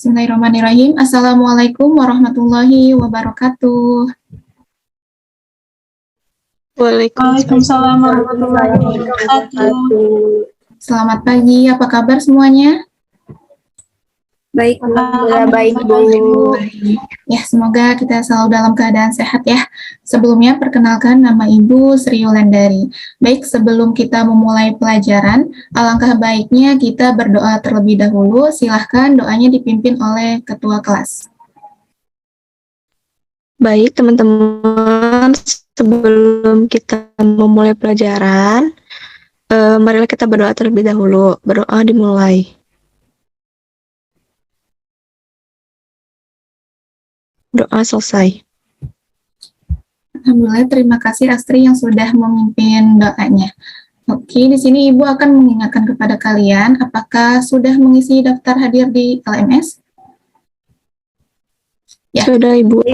Bismillahirrahmanirrahim. Assalamualaikum warahmatullahi wabarakatuh. Waalaikumsalam warahmatullahi wabarakatuh. Selamat pagi, apa kabar semuanya? Baik, Bu. Baik, Bu. Ya, semoga kita selalu dalam keadaan sehat ya. Sebelumnya, perkenalkan nama Ibu Sri Yulandari. Baik, sebelum kita memulai pelajaran, alangkah baiknya kita berdoa terlebih dahulu. Silahkan doanya dipimpin oleh Ketua kelas. Baik, teman-teman, sebelum kita memulai pelajaran, marilah kita berdoa terlebih dahulu. Berdoa dimulai. Doa selesai. Alhamdulillah, terima kasih Astri yang sudah memimpin doanya. Oke, di sini Ibu akan mengingatkan kepada kalian, apakah sudah mengisi daftar hadir di LMS? Ya. Sudah, Ibu.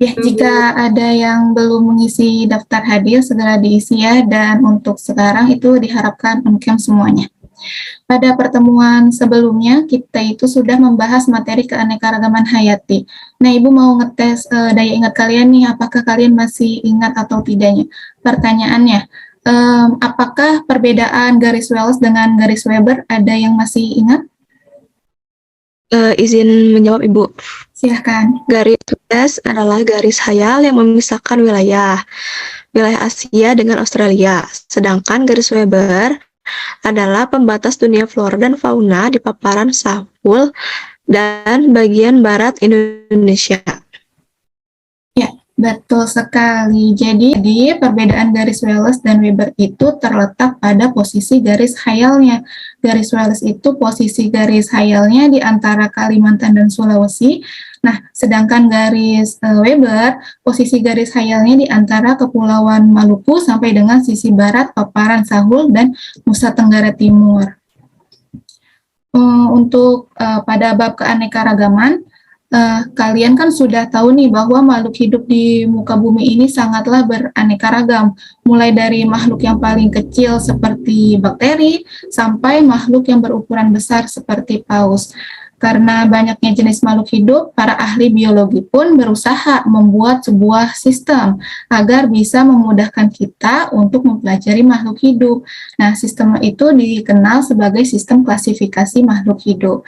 Ya, jika ada yang belum mengisi daftar hadir, segera diisi ya, dan untuk sekarang itu diharapkan on-cam semuanya. Pada pertemuan sebelumnya, kita itu sudah membahas materi keanekaragaman hayati. Nah, Ibu mau ngetes daya ingat kalian nih, apakah kalian masih ingat atau tidaknya? Pertanyaannya, apakah perbedaan garis Wallace dengan garis Weber ada yang masih ingat? Izin menjawab, Ibu. Silahkan. Garis Wallace adalah garis hayal yang memisahkan wilayah Asia dengan Australia. Sedangkan garis Weber adalah pembatas dunia flora dan fauna di paparan Sahul dan bagian barat Indonesia. Ya, betul sekali. Jadi perbedaan garis Wallace dan Weber itu terletak pada posisi garis hayalnya. Garis Wallace itu posisi garis hayalnya di antara Kalimantan dan Sulawesi. Nah, sedangkan garis Weber, posisi garis hayalnya di antara Kepulauan Maluku sampai dengan sisi barat paparan Sahul dan Nusa Tenggara Timur. Untuk pada bab keanekaragaman, kalian kan sudah tahu nih bahwa makhluk hidup di muka bumi ini sangatlah beraneka ragam, mulai dari makhluk yang paling kecil seperti bakteri sampai makhluk yang berukuran besar seperti paus. Karena banyaknya jenis makhluk hidup, para ahli biologi pun berusaha membuat sebuah sistem agar bisa memudahkan kita untuk mempelajari makhluk hidup. Nah, sistem itu dikenal sebagai sistem klasifikasi makhluk hidup.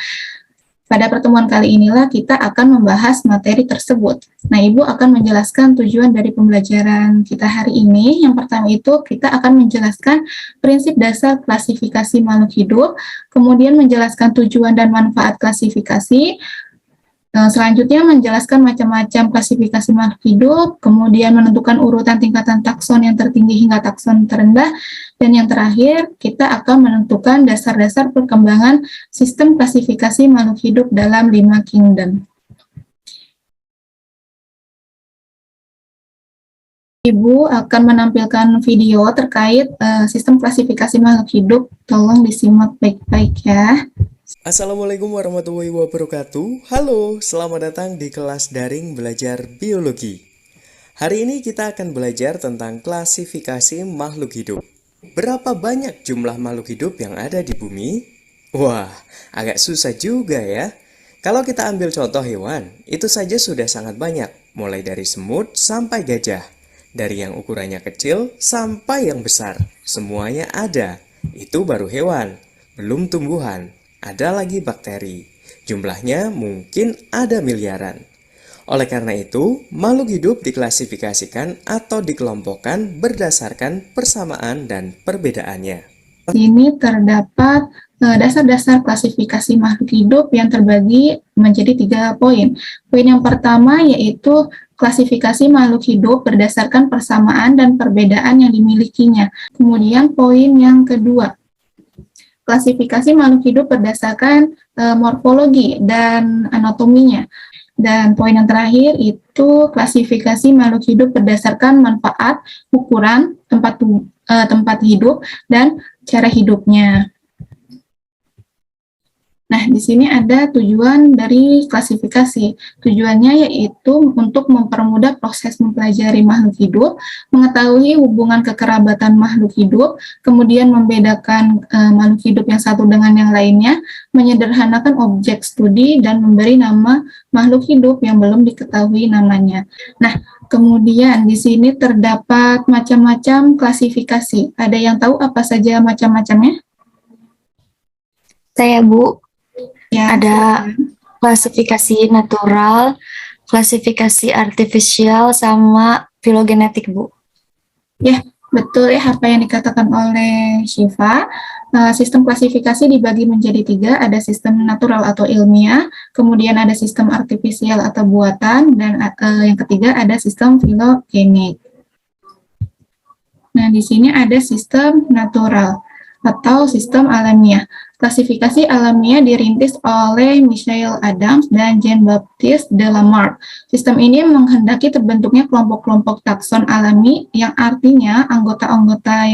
Pada pertemuan kali inilah kita akan membahas materi tersebut. Nah, Ibu akan menjelaskan tujuan dari pembelajaran kita hari ini. Yang pertama itu kita akan menjelaskan prinsip dasar klasifikasi makhluk hidup, kemudian menjelaskan tujuan dan manfaat klasifikasi, selanjutnya menjelaskan macam-macam klasifikasi makhluk hidup, kemudian menentukan urutan tingkatan takson yang tertinggi hingga takson terendah, dan yang terakhir kita akan menentukan dasar-dasar perkembangan sistem klasifikasi makhluk hidup dalam 5 kingdom. Ibu akan menampilkan video terkait sistem klasifikasi makhluk hidup, tolong disimak baik-baik ya. Assalamualaikum warahmatullahi wabarakatuh. Halo, selamat datang di kelas daring belajar biologi. Hari ini kita akan belajar tentang klasifikasi makhluk hidup. Berapa banyak jumlah makhluk hidup yang ada di bumi? Wah, agak susah juga ya. Kalau kita ambil contoh hewan, itu saja sudah sangat banyak, mulai dari semut sampai gajah. Dari yang ukurannya kecil sampai yang besar, semuanya ada. Itu baru hewan, belum tumbuhan. Ada lagi bakteri, jumlahnya mungkin ada miliaran. Oleh karena itu, makhluk hidup diklasifikasikan atau dikelompokkan berdasarkan persamaan dan perbedaannya. Ini terdapat dasar-dasar klasifikasi makhluk hidup yang terbagi menjadi 3 poin. Poin yang pertama yaitu klasifikasi makhluk hidup berdasarkan persamaan dan perbedaan yang dimilikinya. Kemudian poin yang kedua, klasifikasi makhluk hidup berdasarkan morfologi dan anatominya. Dan poin yang terakhir itu klasifikasi makhluk hidup berdasarkan manfaat, ukuran, tempat hidup, dan cara hidupnya. Nah, di sini ada tujuan dari klasifikasi. Tujuannya yaitu untuk mempermudah proses mempelajari makhluk hidup, mengetahui hubungan kekerabatan makhluk hidup, kemudian membedakan makhluk hidup yang satu dengan yang lainnya, menyederhanakan objek studi, dan memberi nama makhluk hidup yang belum diketahui namanya. Nah, kemudian di sini terdapat macam-macam klasifikasi. Ada yang tahu apa saja macam-macamnya? Saya, Bu, Ya, ada klasifikasi natural, klasifikasi artifisial, sama filogenetik, Bu. ya, betul ya apa yang dikatakan oleh Syifa. Sistem klasifikasi dibagi menjadi 3, ada sistem natural atau ilmiah, kemudian ada sistem artifisial atau buatan, dan yang ketiga ada sistem filogenik. Nah, di sini ada sistem natural atau sistem alamiah. Klasifikasi alamiah dirintis oleh Michael Adams dan Jean-Baptiste Delamarck. Sistem ini menghendaki terbentuknya kelompok-kelompok takson alami yang artinya anggota-anggota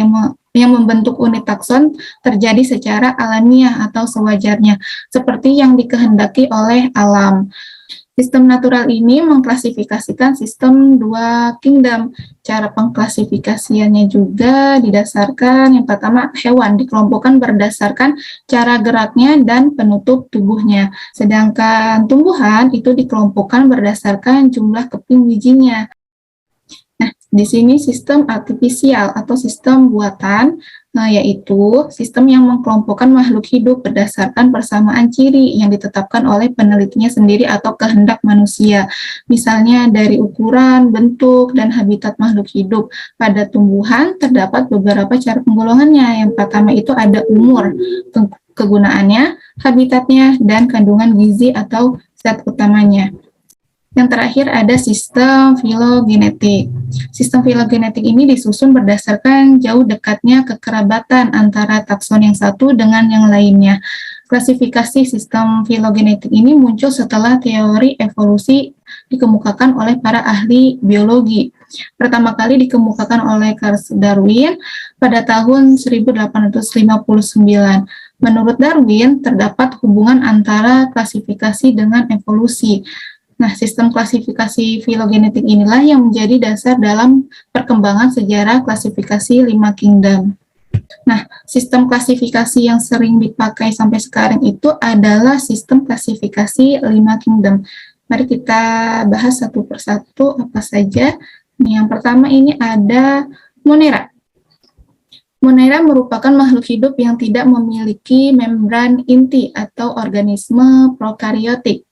yang membentuk unit takson terjadi secara alamiah atau sewajarnya, seperti yang dikehendaki oleh alam. Sistem natural ini mengklasifikasikan sistem 2 kingdom. Cara pengklasifikasiannya juga didasarkan, yang pertama, hewan dikelompokkan berdasarkan cara geraknya dan penutup tubuhnya. Sedangkan tumbuhan itu dikelompokkan berdasarkan jumlah keping bijinya. Nah, di sini sistem artifisial atau sistem buatan, yaitu sistem yang mengkelompokkan makhluk hidup berdasarkan persamaan ciri yang ditetapkan oleh penelitinya sendiri atau kehendak manusia. Misalnya dari ukuran, bentuk, dan habitat makhluk hidup. Pada tumbuhan terdapat beberapa cara penggolongannya. Yang pertama itu ada umur, kegunaannya, habitatnya, dan kandungan gizi atau zat utamanya. Yang terakhir ada sistem filogenetik. Sistem filogenetik ini disusun berdasarkan jauh dekatnya kekerabatan antara takson yang satu dengan yang lainnya. Klasifikasi sistem filogenetik ini muncul setelah teori evolusi dikemukakan oleh para ahli biologi. Pertama kali dikemukakan oleh Charles Darwin pada tahun 1859. Menurut Darwin, terdapat hubungan antara klasifikasi dengan evolusi. Nah, sistem klasifikasi filogenetik inilah yang menjadi dasar dalam perkembangan sejarah klasifikasi 5 kingdom. Nah, sistem klasifikasi yang sering dipakai sampai sekarang itu adalah sistem klasifikasi 5 kingdom. Mari kita bahas satu persatu apa saja. Yang pertama ini ada Monera. Monera merupakan makhluk hidup yang tidak memiliki membran inti atau organisme prokariotik.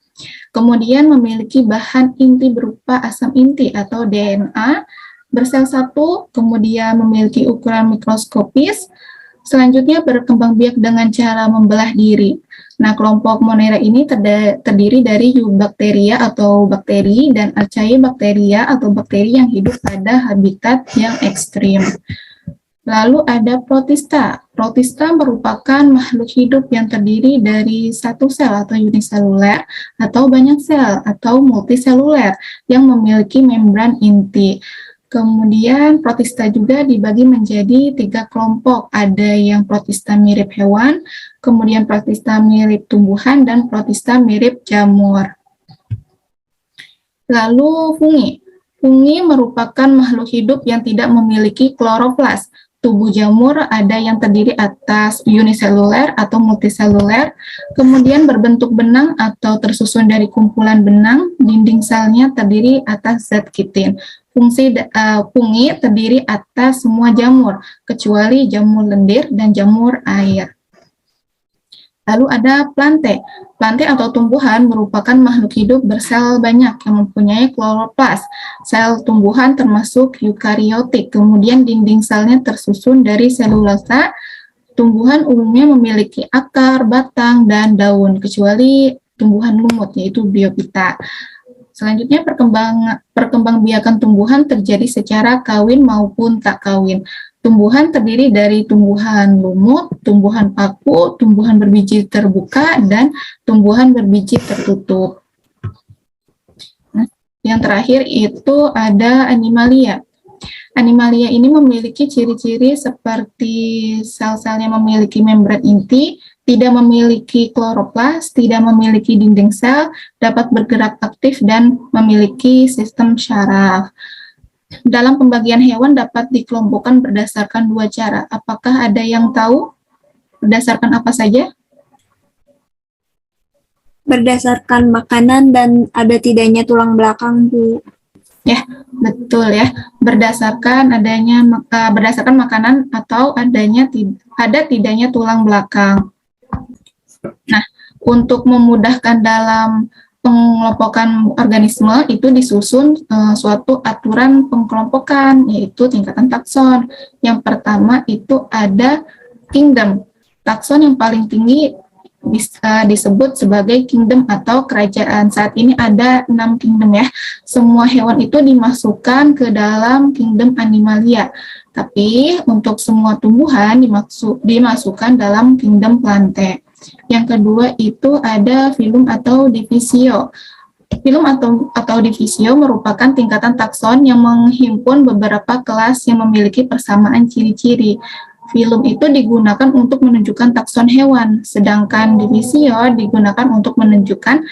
Kemudian memiliki bahan inti berupa asam inti atau DNA, bersel satu, kemudian memiliki ukuran mikroskopis, selanjutnya berkembang biak dengan cara membelah diri. Nah, kelompok Monera ini terdiri dari Eubacteria atau bakteri dan Archaebacteria atau bakteri yang hidup pada habitat yang ekstrim. Lalu ada Protista. Protista merupakan makhluk hidup yang terdiri dari satu sel atau uniseluler atau banyak sel atau multiseluler yang memiliki membran inti. Kemudian Protista juga dibagi menjadi 3 kelompok. Ada yang Protista mirip hewan, kemudian Protista mirip tumbuhan, dan Protista mirip jamur. Lalu fungi. Fungi merupakan makhluk hidup yang tidak memiliki kloroplas. Tubuh jamur ada yang terdiri atas uniseluler atau multiseluler, kemudian berbentuk benang atau tersusun dari kumpulan benang, dinding selnya terdiri atas zat kitin. Fungi terdiri atas semua jamur, kecuali jamur lendir dan jamur air. Lalu ada plante. Plante atau tumbuhan merupakan makhluk hidup bersel banyak yang mempunyai kloroplas. Sel tumbuhan termasuk eukariotik, kemudian dinding selnya tersusun dari selulosa. Tumbuhan umumnya memiliki akar, batang, dan daun, kecuali tumbuhan lumut, yaitu biopita. Selanjutnya, perkembangbiakan tumbuhan terjadi secara kawin maupun tak kawin. Tumbuhan terdiri dari tumbuhan lumut, tumbuhan paku, tumbuhan berbiji terbuka, dan tumbuhan berbiji tertutup. Nah, yang terakhir itu ada Animalia. Animalia ini memiliki ciri-ciri seperti sel-sel yang memiliki membran inti, tidak memiliki kloroplas, tidak memiliki dinding sel, dapat bergerak aktif, dan memiliki sistem syaraf. Dalam pembagian hewan dapat dikelompokkan berdasarkan dua cara. Apakah ada yang tahu berdasarkan apa saja? Berdasarkan makanan dan ada tidaknya tulang belakang, Bu. Ya, betul ya. Berdasarkan makanan atau ada tidaknya tulang belakang. Nah, untuk memudahkan dalam pengelompokan organisme itu disusun suatu aturan pengelompokan, yaitu tingkatan takson. Yang pertama itu ada kingdom. Takson yang paling tinggi bisa disebut sebagai kingdom atau kerajaan. Saat ini ada 6 kingdom ya. Semua hewan itu dimasukkan ke dalam kingdom Animalia. Tapi untuk semua tumbuhan dimasukkan dalam kingdom Plantae. Yang kedua itu ada filum atau divisio. Filum atau divisio merupakan tingkatan takson yang menghimpun beberapa kelas yang memiliki persamaan ciri-ciri. Filum itu digunakan untuk menunjukkan takson hewan, sedangkan divisio digunakan untuk menunjukkan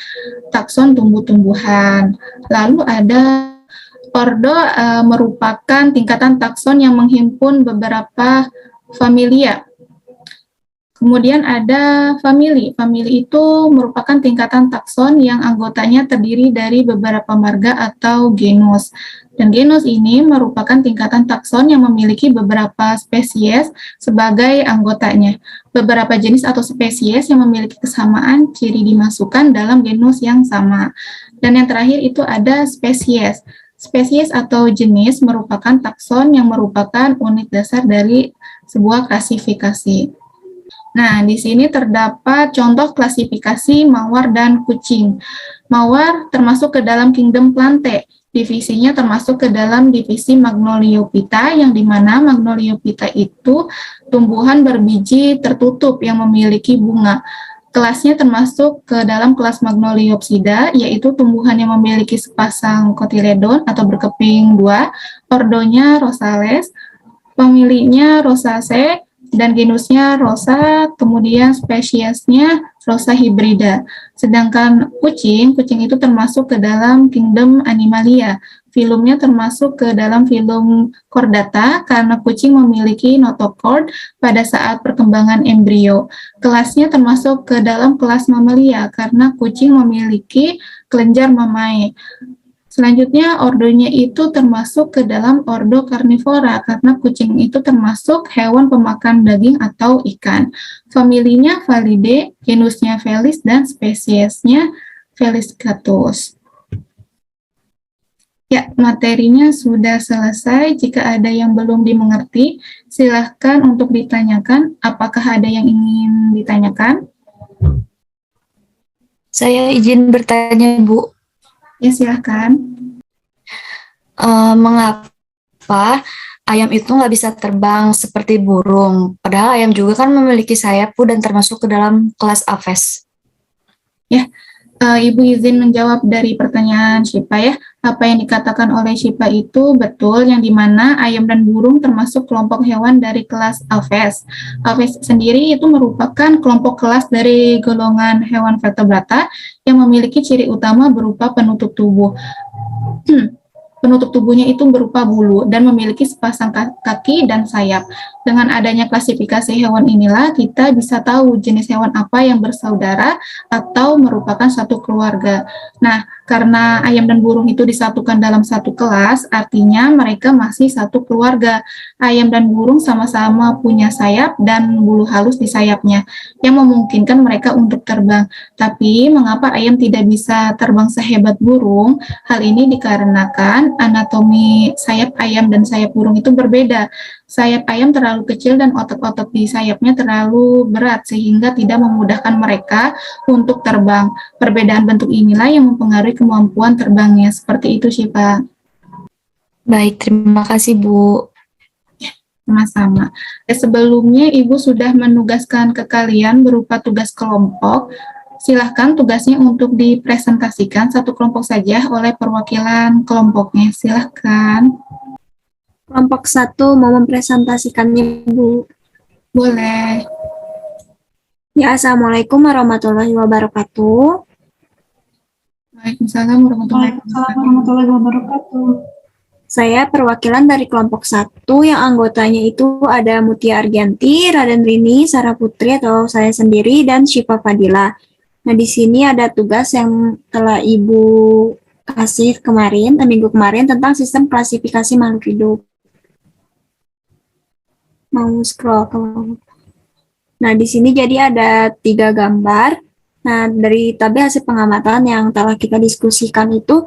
takson tumbuh-tumbuhan. Lalu ada ordo, merupakan tingkatan takson yang menghimpun beberapa familia. Kemudian ada famili. Famili itu merupakan tingkatan takson yang anggotanya terdiri dari beberapa marga atau genus. Dan genus ini merupakan tingkatan takson yang memiliki beberapa spesies sebagai anggotanya. Beberapa jenis atau spesies yang memiliki kesamaan ciri dimasukkan dalam genus yang sama. Dan yang terakhir itu ada spesies. Spesies atau jenis merupakan takson yang merupakan unit dasar dari sebuah klasifikasi. Nah, di sini terdapat contoh klasifikasi mawar dan kucing. Mawar termasuk ke dalam kingdom Plantae. Divisinya termasuk ke dalam divisi Magnoliophyta, yang dimana Magnoliophyta itu tumbuhan berbiji tertutup yang memiliki bunga. Kelasnya termasuk ke dalam kelas Magnoliopsida, yaitu tumbuhan yang memiliki sepasang kotiledon atau berkeping dua. Ordonya Rosales, familinya Rosaceae, dan genusnya Rosa, kemudian spesiesnya Rosa hibrida. Sedangkan kucing itu termasuk ke dalam kingdom Animalia. Filumnya termasuk ke dalam filum Chordata karena kucing memiliki notochord pada saat perkembangan embrio. Kelasnya termasuk ke dalam kelas Mammalia karena kucing memiliki kelenjar mamae. Selanjutnya, ordonya itu termasuk ke dalam ordo karnivora karena kucing itu termasuk hewan pemakan daging atau ikan. Familinya Felidae, genusnya Felis, dan spesiesnya Feliscatus. Ya, materinya sudah selesai. Jika ada yang belum dimengerti, silahkan untuk ditanyakan. Apakah ada yang ingin ditanyakan? Saya izin bertanya, Bu. Ya, silahkan. Mengapa ayam itu nggak bisa terbang seperti burung? Padahal ayam juga kan memiliki sayap, Bu, dan termasuk ke dalam kelas Aves. Ya, Ibu izin menjawab dari pertanyaan Syifa ya. Apa yang dikatakan oleh Syifa itu betul, yang dimana ayam dan burung termasuk kelompok hewan dari kelas Aves. Aves sendiri itu merupakan kelompok kelas dari golongan hewan vertebrata yang memiliki ciri utama berupa penutup tubuh. Penutup tubuhnya itu berupa bulu dan memiliki sepasang kaki dan sayap. Dengan adanya klasifikasi hewan inilah kita bisa tahu jenis hewan apa yang bersaudara atau merupakan satu keluarga. Nah, karena ayam dan burung itu disatukan dalam satu kelas, artinya mereka masih satu keluarga. Ayam dan burung sama-sama punya sayap dan bulu halus di sayapnya yang memungkinkan mereka untuk terbang. Tapi mengapa ayam tidak bisa terbang sehebat burung? Hal ini dikarenakan anatomi sayap ayam dan sayap burung itu berbeda. Sayap ayam terlalu kecil dan otot-otot di sayapnya terlalu berat sehingga tidak memudahkan mereka untuk terbang. Perbedaan bentuk inilah yang mempengaruhi kemampuan terbangnya. Seperti itu, Syifa. Baik, terima kasih, Bu. Sama-sama. Sebelumnya Ibu sudah menugaskan ke kalian berupa tugas kelompok. Silahkan tugasnya untuk dipresentasikan satu kelompok saja oleh perwakilan kelompoknya. Silahkan. Kelompok 1 mau mempresentasikannya, Bu. Boleh. Ya, Assalamualaikum warahmatullahi wabarakatuh. Waalaikumsalam warahmatullahi wabarakatuh. Saya perwakilan dari kelompok 1 yang anggotanya itu ada Mutia Argianti, Raden Rini, Sarah Putri atau saya sendiri, dan Syifa Fadila. Nah, di sini ada tugas yang telah Ibu kasih kemarin, minggu kemarin tentang sistem klasifikasi makhluk hidup. Mau scroll ke bawah. Nah, di sini jadi ada 3 gambar. Nah, dari tabel hasil pengamatan yang telah kita diskusikan itu,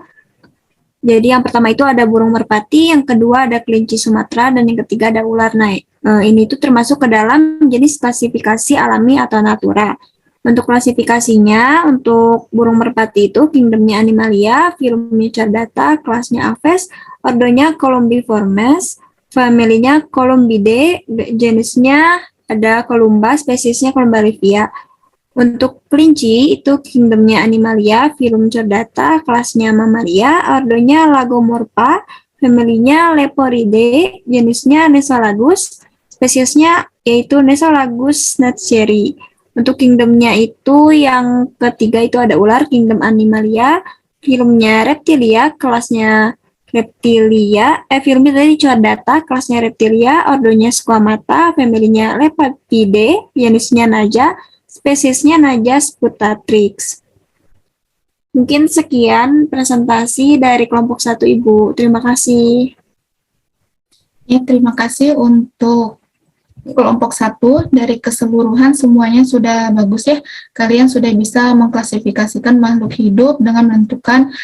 jadi yang pertama itu ada burung merpati, yang kedua ada kelinci Sumatera, dan yang ketiga ada ular naik. Ini itu termasuk ke dalam jenis klasifikasi alami atau natura. Untuk klasifikasinya, untuk burung merpati itu kingdomnya Animalia, filumnya Chordata, kelasnya Aves, ordonya Columbiformes, familinya Columbidae, jenisnya ada Columba, spesiesnya Columbarivia. Untuk kelinci, itu kingdomnya Animalia, filum Chordata, kelasnya Mammalia, ordonya Lagomorpha, familinya Leporidae, jenisnya Nesolagus, spesiesnya yaitu Nesolagus natseri. Untuk kingdomnya itu yang ketiga itu ada ular, kingdom Animalia, filumnya Reptilia, kelasnya Reptilia, filumnya tadi Chordata, kelasnya Reptilia, ordonya Squamata, familinya Lepidae, jenisnya Naja, spesiesnya Najas putatrix. Mungkin sekian presentasi dari kelompok 1 Ibu. Terima kasih. Ya, terima kasih untuk kelompok 1. Dari keseluruhan semuanya sudah bagus ya. Kalian sudah bisa mengklasifikasikan makhluk hidup dengan menentukan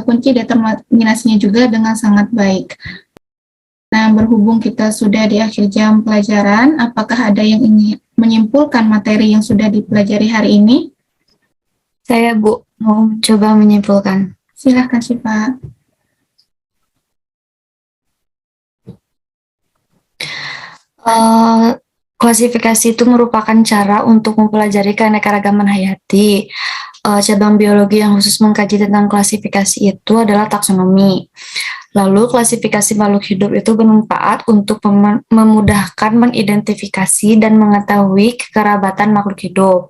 kunci determinasinya juga dengan sangat baik. Nah, berhubung kita sudah di akhir jam pelajaran, apakah ada yang ingin menyimpulkan materi yang sudah dipelajari hari ini? Saya, Bu, mau coba menyimpulkan. Silahkan, Syifa. Klasifikasi itu merupakan cara untuk mempelajari keanekaragaman hayati. Cabang biologi yang khusus mengkaji tentang klasifikasi itu adalah taksonomi. Lalu klasifikasi makhluk hidup itu bermanfaat untuk memudahkan mengidentifikasi dan mengetahui kekerabatan makhluk hidup.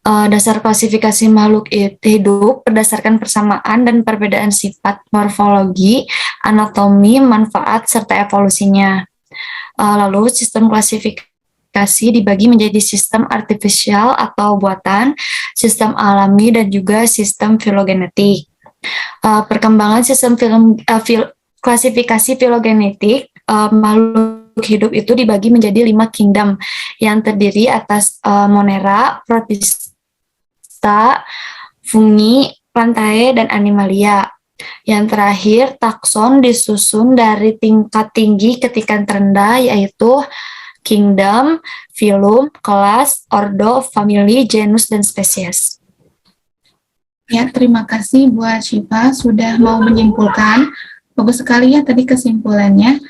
Dasar klasifikasi makhluk hidup berdasarkan persamaan dan perbedaan sifat morfologi, anatomi, manfaat, serta evolusinya. Lalu sistem klasifikasi dibagi menjadi sistem artifisial atau buatan, sistem alami, dan juga sistem filogenetik. Perkembangan sistem klasifikasi filogenetik makhluk hidup itu dibagi menjadi 5 kingdom yang terdiri atas Monera, Protista, Fungi, Plantae, dan Animalia. Yang terakhir, takson disusun dari tingkat tinggi ke tingkat rendah, yaitu kingdom, filum, kelas, ordo, family, genus, dan spesies. Ya, terima kasih buat Syifa sudah mau menyimpulkan. Bagus sekali ya tadi kesimpulannya.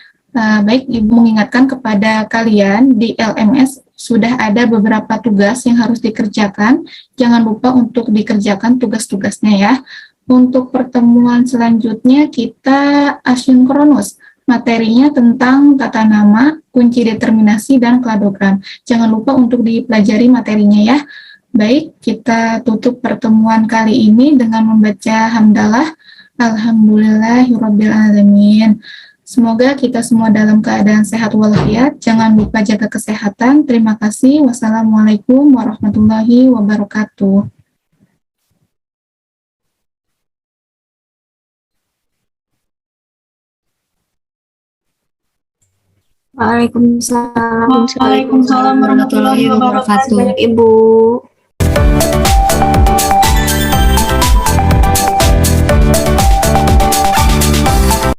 Baik, Ibu mengingatkan kepada kalian di LMS sudah ada beberapa tugas yang harus dikerjakan. Jangan lupa untuk dikerjakan tugas-tugasnya ya. Untuk pertemuan selanjutnya kita asinkronus. Materinya tentang tata nama, kunci determinasi, dan kladogram. Jangan lupa untuk dipelajari materinya ya. Baik, kita tutup pertemuan kali ini dengan membaca hamdalah. Alhamdulillahirabbil alamin. Semoga kita semua dalam keadaan sehat walafiat. Jangan lupa jaga kesehatan. Terima kasih. Wassalamualaikum warahmatullahi wabarakatuh. Waalaikumsalam. Waalaikumsalam warahmatullahi wabarakatuh. Ibu.